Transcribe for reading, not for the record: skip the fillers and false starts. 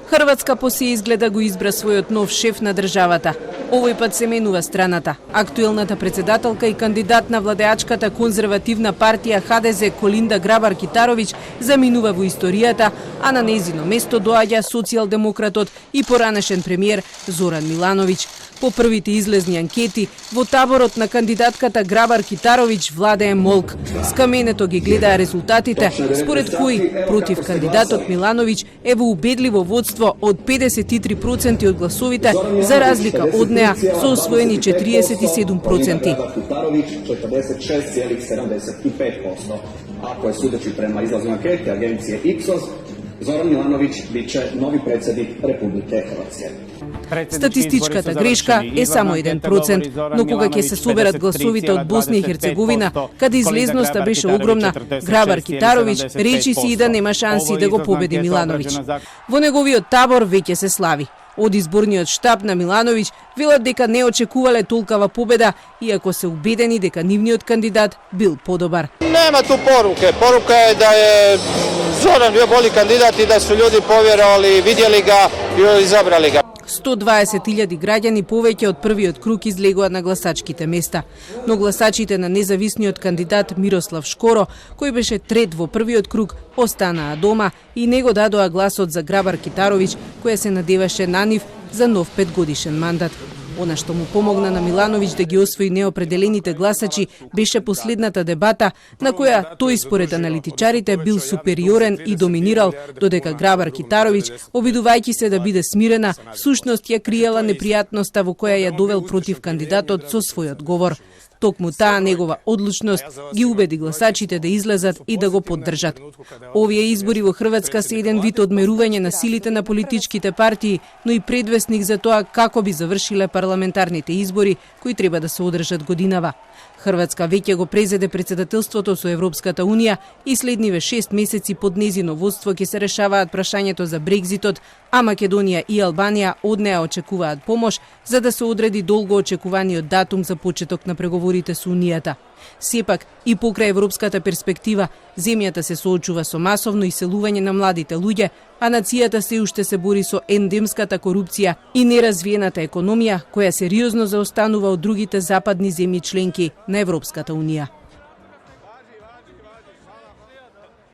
Хрватска по се изгледа го избра својот нов шеф на државата. Овој пат се менува страната. Актуелната председателка и кандидат на владеачката конзервативна партија ХДЗ Колинда Грабар-Китаровиќ заминува во историјата, а на нејзино место доаѓа социјалдемократот и поранешен премиер Зоран Милановиќ. По првите излезни анкети, во таборот на кандидатката Грабар-Китаровиќ владее молк. Скаменето ги гледаа резултатите, според кои против кандидатот Милановиќ е во убедливо водство од 53% од гласовите, за разлика од неа со освоени 47%. Ako je sudeći prema izlaznoj anketi agencije Ipsos, Zoran Milanović biće novi predsjednik Republike Hrvatske. Статистичката грешка е само 1%, но кога ќе се соберат гласовите од Босна и Херцеговина, каде излезноста беше огромна, Грабар-Китаровиќ речи си и да нема шанси да го победи Милановиќ. Во неговиот табор веќе се слави. Од изборниот штаб на Милановиќ велат дека не очекувале толкава победа, иако се убедени дека нивниот кандидат бил подобар. Нема ту поруке. Порука е да е Зоран био боли кандидат и да су људи поверовали, видели ga и изабрали ga. 120.000 граѓани повеќе од првиот круг излегоа на гласачките места. Но гласачите на независниот кандидат Мирослав Шкоро, кој беше трет во првиот круг, останаа дома и не го дадоа гласот за Грабар-Китаровиќ, која се надеваше на нив за нов 5-годишен мандат. Она што му помогна на Милановиќ да ги освои неопределените гласачи беше последната дебата, на која тој според аналитичарите бил супериорен и доминирал, додека Грабар-Китаровиќ, обидувајќи се да биде смирена, всушност ја криела непријатноста во која ја довел против кандидатот со својот говор. Токму таа негова одлучност ги убеди гласачите да излезат и да го поддржат. Овие избори во Хрватска се еден вид одмерување на силите на политичките партии, но и предвесник за тоа како би завршиле парламентарните избори кои треба да се одржат годинава. Хрватска веќе го презеде председателството со Европската Унија и следниве 6 месеци под нејзино водство ќе се решаваат прашањето за Брекзитот, а Македонија и Албанија од неа очекуваат помош за да се одреди долго очекуваниот датум за почеток на преговорите со Унијата. Сепак, и покрај европската перспектива, земјата се соочува со масовно иселување на младите луѓе, а нацијата се уште се бори со ендемската корупција и неразвиената економија, која сериозно заостанува од другите западни земји членки на Европската Унија.